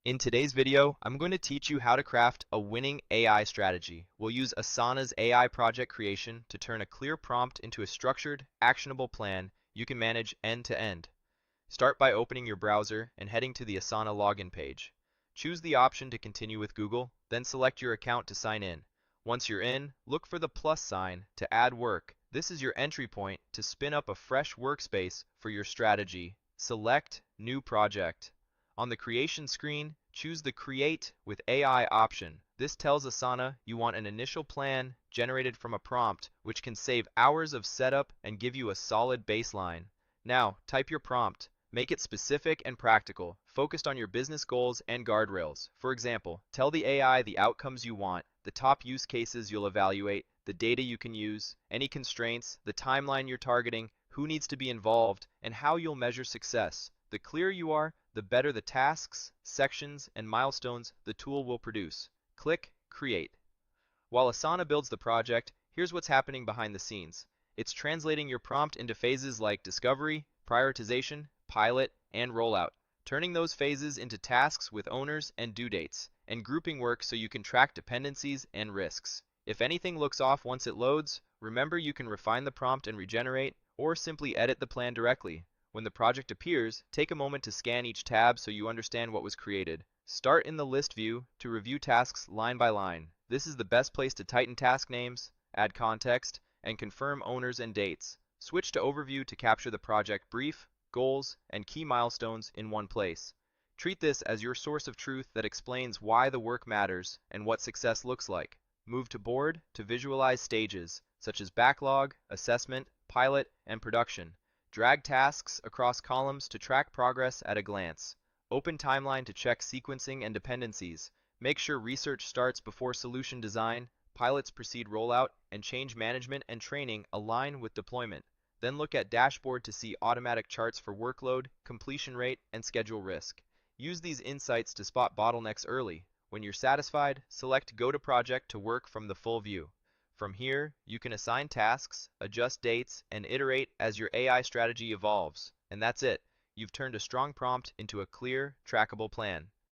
In today's video, I'm going to teach you how to craft a winning AI strategy. We'll use Asana's AI project creation to turn a clear prompt into a structured, actionable plan you can manage end to end. Start by opening your browser and heading to the Asana login page. Choose the option to continue with Google, then select your account to sign in. Once you're in, look for the plus sign to add work. This is your entry point to spin up a fresh workspace for your strategy. Select New Project. On the creation screen, choose the Create with AI option. This tells Asana you want an initial plan generated from a prompt, which can save hours of setup and give you a solid baseline. Now, type your prompt. Make it specific and practical, focused on your business goals and guardrails. For example, tell the AI the outcomes you want, the top use cases you'll evaluate, the data you can use, any constraints, the timeline you're targeting, who needs to be involved, and how you'll measure success. The clearer you are, the better the tasks, sections, and milestones the tool will produce. Click Create. While Asana builds the project, here's what's happening behind the scenes. It's translating your prompt into phases like discovery, prioritization, pilot, and rollout, turning those phases into tasks with owners and due dates, and grouping work so you can track dependencies and risks. If anything looks off once it loads, remember you can refine the prompt and regenerate, or simply edit the plan directly. When the project appears, take a moment to scan each tab so you understand what was created. Start in the list view to review tasks line by line. This is the best place to tighten task names, add context, and confirm owners and dates. Switch to Overview to capture the project brief, goals, and key milestones in one place. Treat this as your source of truth that explains why the work matters and what success looks like. Move to Board to visualize stages, such as backlog, assessment, pilot, and production. Drag tasks across columns to track progress at a glance. Open Timeline to check sequencing and dependencies. Make sure research starts before solution design, pilots precede rollout, and change management and training align with deployment. Then look at Dashboard to see automatic charts for workload, completion rate, and schedule risk. Use these insights to spot bottlenecks early. When you're satisfied, select Go to Project to work from the full view. From here, you can assign tasks, adjust dates, and iterate as your AI strategy evolves. And that's it. You've turned a strong prompt into a clear, trackable plan.